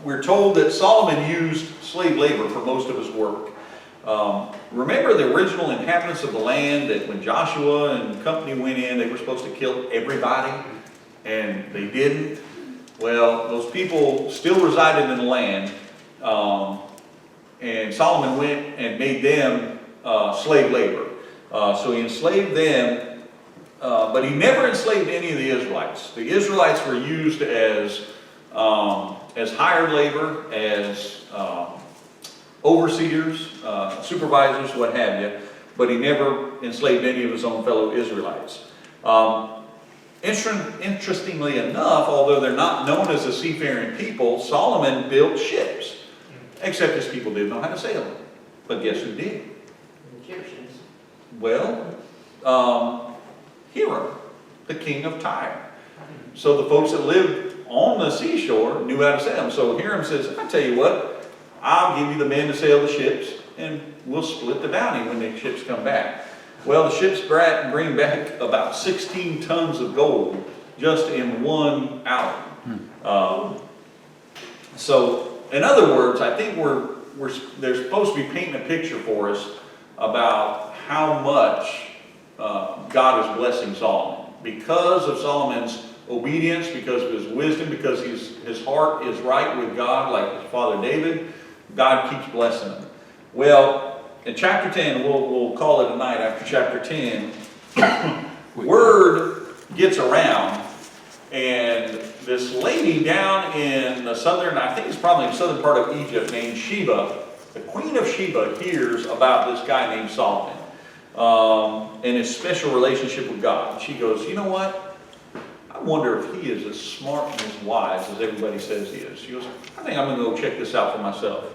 We're told that Solomon used slave labor for most of his work. Remember the original inhabitants of the land that when Joshua and company went in, they were supposed to kill everybody, and they didn't? Well, those people still resided in the land, and Solomon went and made them slave labor. So he enslaved them, but he never enslaved any of the Israelites. The Israelites were used as hired labor, as overseers, supervisors, what have you, but he never enslaved any of his own fellow Israelites. Interestingly enough, although they're not known as a seafaring people, Solomon built ships, except his people didn't know how to sail them. But guess who did? The Egyptians. Well, Hiram, the king of Tyre. So the folks that lived on the seashore knew how to sail them. So Hiram says, I tell you what, I'll give you the men to sail the ships, and we'll split the bounty when the ships come back. Well, the ships bring back about 16 tons of gold just in 1 hour. So, in other words, I think they're supposed to be painting a picture for us about how much God is blessing Solomon. Because of Solomon's obedience, because of his wisdom, because his heart is right with God like his father David, God keeps blessing him. Well, in chapter 10, we'll call it a night after chapter 10, word gets around, and this lady down in the southern, I think it's probably the southern part of Egypt, named Sheba, the queen of Sheba, hears about this guy named Solomon and his special relationship with God. And she goes, you know what? I wonder if he is as smart and as wise as everybody says he is. She goes, I think I'm going to go check this out for myself.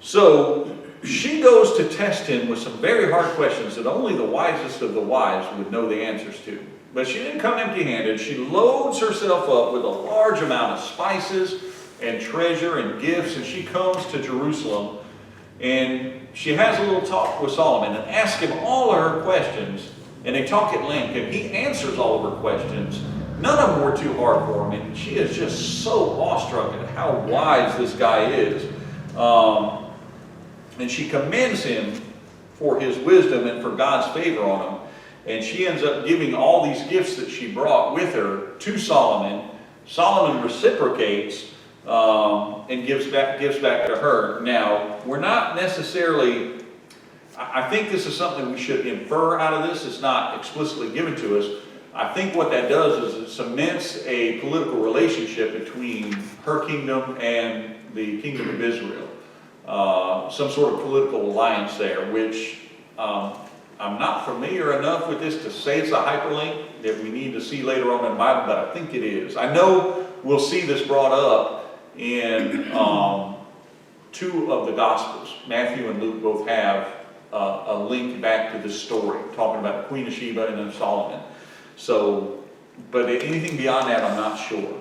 So she goes to test him with some very hard questions that only the wisest of the wise would know the answers to. But she didn't come empty-handed. She loads herself up with a large amount of spices and treasure and gifts, and she comes to Jerusalem, and she has a little talk with Solomon and asks him all of her questions, and they talk at length, and he answers all of her questions. None of them were too hard for him, and she is just so awestruck at how wise this guy is. And she commends him for his wisdom and for God's favor on him. And she ends up giving all these gifts that she brought with her to Solomon Solomon reciprocates and gives back to her. Now, we're not necessarily, I think this is something we should infer out of this. It's not explicitly given to us. I think what that does is it cements a political relationship between her kingdom and the kingdom of Israel. Some sort of political alliance there, which I'm not familiar enough with this to say it's a hyperlink that we need to see later on in the Bible, but I think it is. I know we'll see this brought up in two of the Gospels. Matthew and Luke both have a link back to this story, talking about the Queen of Sheba and then Solomon. So, but anything beyond that, I'm not sure.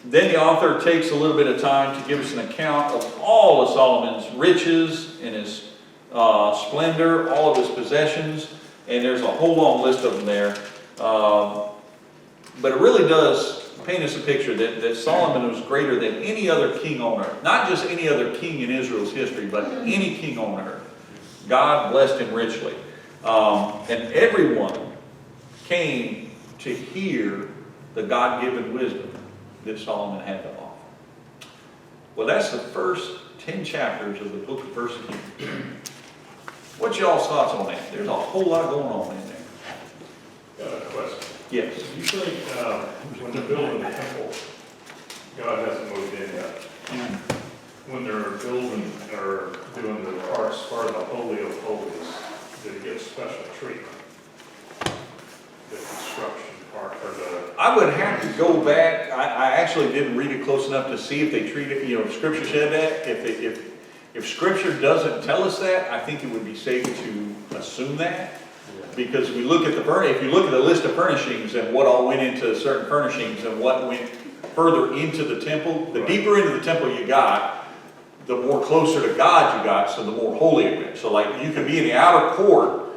Then the author takes a little bit of time to give us an account of all of Solomon's riches and his splendor, all of his possessions, and there's a whole long list of them there. But it really does paint us a picture that Solomon was greater than any other king on earth. Not just any other king in Israel's history, but any king on earth. God blessed him richly. And everyone came to hear the God-given wisdom that Solomon had to offer. Well, that's the first 10 chapters of the book of 1 Kings. What's y'all's thoughts on that? There's a whole lot going on in there. Got a question. Yes. You think when they're building the temple, God hasn't moved in yet. When they're building or doing the parts, part of the Holy of Holies, did it get special treatment? The construction part or the... I would have to go back. I actually didn't read it close enough to see if they treated, if Scripture said that. If Scripture doesn't tell us that, I think it would be safe to assume that. Because we look at if you look at the list of furnishings and what all went into certain furnishings and what went further into the temple, the deeper into the temple you got, the more closer to God you got, so the more holy it went. So like you could be in the outer court,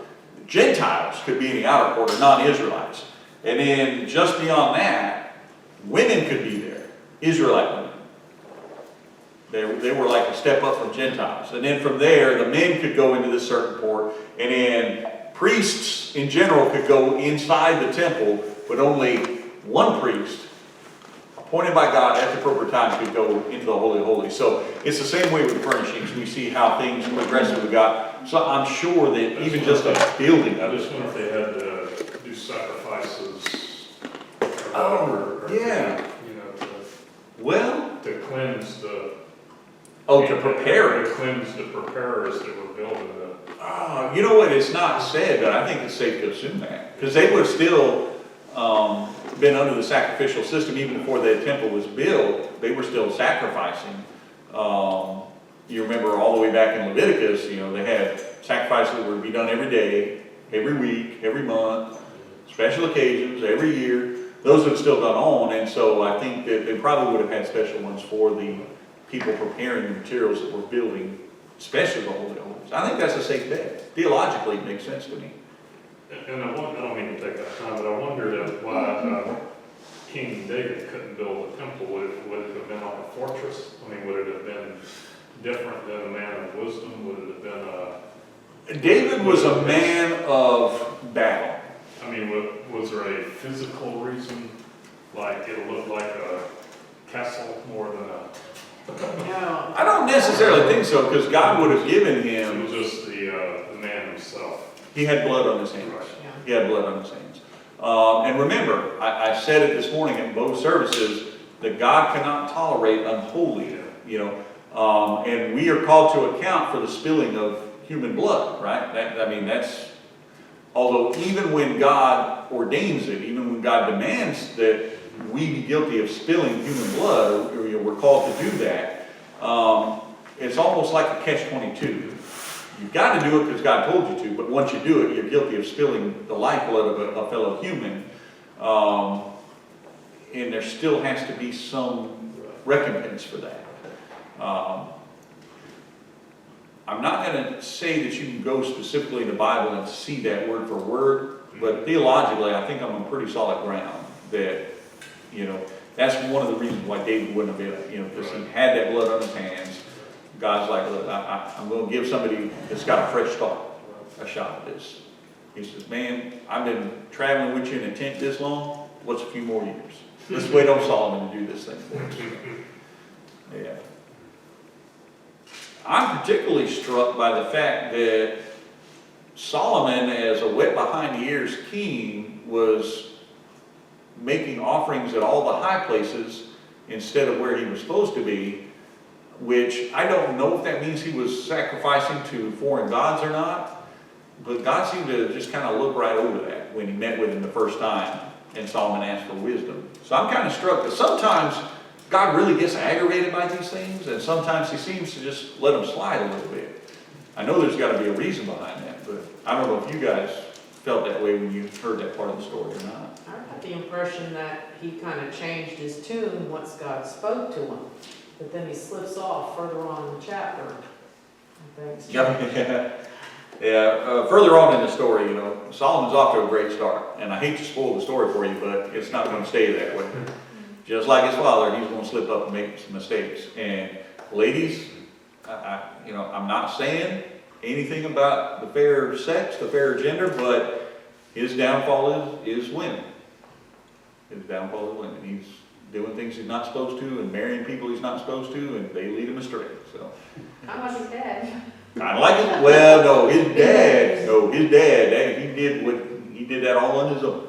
Gentiles could be in the outer court, or non-Israelites. And then just beyond that, women could be there, Israelite women. They were like a step up from Gentiles. And then from there, the men could go into this certain court, and then priests in general could go inside the temple, but only one priest, appointed by God at the appropriate time, could go into the Holy of Holies. So it's the same way with furnishings. We see how things progressively got. So I'm sure that even just a building I of just it. wonder if they had to do sacrifices or Oh, whatever. yeah. Well, To cleanse the... to prepare it. To cleanse the preparers that were building the... You know what? It's not said, but I think it's safe to assume that. Because they would have still been under the sacrificial system even before the temple was built. They were still sacrificing. You remember all the way back in Leviticus, they had sacrifices that would be done every day, every week, every month, special occasions, every year. Those have still gone on, and so I think that they probably would have had special ones for the people preparing the materials that were building, especially the Holy Holies. I think that's a safe bet. Theologically, it makes sense to me. And I don't mean to take that time, but I wondered why King David couldn't build a temple. Would it have been like a fortress? I mean, would it have been different than a man of wisdom? Would it have been a... David was a man of battle. I mean, was there a physical reason? Like it looked like a castle more than a... No. I don't necessarily think so, because God would have given It him, was just the man himself. he had blood on his hands. Right. Yeah. He had blood on his hands. And remember, I said it this morning in both services, that God cannot tolerate unholy, and we are called to account for the spilling of human blood, right? That's, although even when God ordains it, even when God demands that we be guilty of spilling human blood, or we're called to do that, it's almost like a catch-22. You've got to do it because God told you to, but once you do it, you're guilty of spilling the lifeblood of a fellow human, and there still has to be some recompense for that. I'm not going to say that you can go specifically in the Bible and see that word for word, but theologically, I think I'm on pretty solid ground that, that's one of the reasons why David wouldn't have been, because he had that blood on his hands. God's like, look, I'm going to give somebody that's got a fresh start a shot at this. He says, man, I've been traveling with you in a tent this long. What's a few more years? Let's wait on Solomon to do this thing for us. Yeah. I'm particularly struck by the fact that Solomon, as a wet behind the ears king, was making offerings at all the high places instead of where he was supposed to be, which I don't know if that means he was sacrificing to foreign gods or not, but God seemed to just kind of look right over that when he met with him the first time and Solomon asked for wisdom. So I'm kind of struck that sometimes God really gets aggravated by these things, and sometimes he seems to just let them slide a little bit. I know there's got to be a reason behind that, but I don't know if you guys felt that way when you heard that part of the story or not. I got the impression that he kind of changed his tune once God spoke to him, but then he slips off further on in the chapter. I think so. Yeah. Further on in the story, Solomon's off to a great start, and I hate to spoil the story for you, but it's not going to stay that way. Just like his father, he's going to slip up and make some mistakes. And ladies, I'm not saying anything about the fair sex, the fair gender, but his downfall is women. His downfall is women. He's doing things he's not supposed to and marrying people he's not supposed to, and they lead him astray. So, How about his dad? kind of like it. Well, no, his dad, he did that all on his own.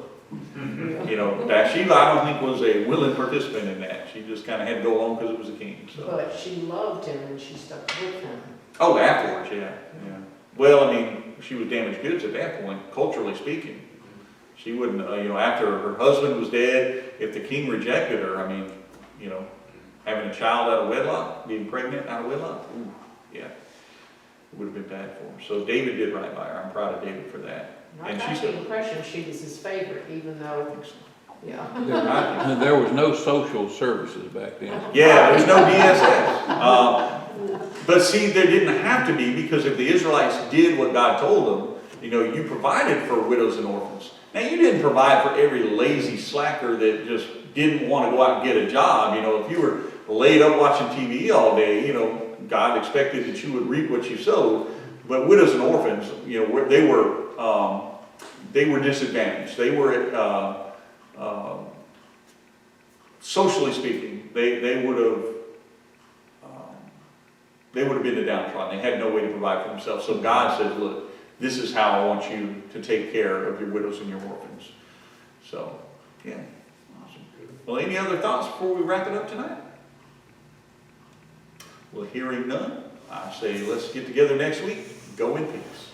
Bathsheba, I don't think was a willing participant in that. She just kind of had to go along because it was a king. So. But she loved him and she stuck with him. Oh, afterwards, yeah. Well, she was damaged goods at that point, culturally speaking. She wouldn't, after her husband was dead, if the king rejected her, having a child out of wedlock, being pregnant out of wedlock, it would have been bad for her. So David did right by her. I'm proud of David for that. I got the impression she was his favorite, even though, There was no social services back then. Yeah, there's no DSS. But see, there didn't have to be, because if the Israelites did what God told them, you provided for widows and orphans. Now, you didn't provide for every lazy slacker that just didn't want to go out and get a job. If you were laid up watching TV all day, God expected that you would reap what you sowed. But widows and orphans, they were disadvantaged. They were, socially speaking, they would have been the downtrodden. They had no way to provide for themselves. So God says, look, this is how I want you to take care of your widows and your orphans. So, yeah, awesome. Well, any other thoughts before we wrap it up tonight? Well, hearing none, I say let's get together next week. Go in peace.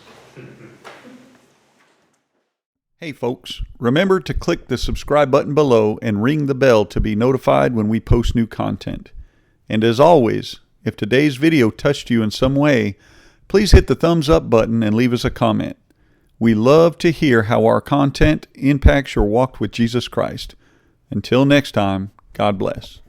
Hey folks, remember to click the subscribe button below and ring the bell to be notified when we post new content. And as always, if today's video touched you in some way, please hit the thumbs up button and leave us a comment. We love to hear how our content impacts your walk with Jesus Christ. Until next time, God bless.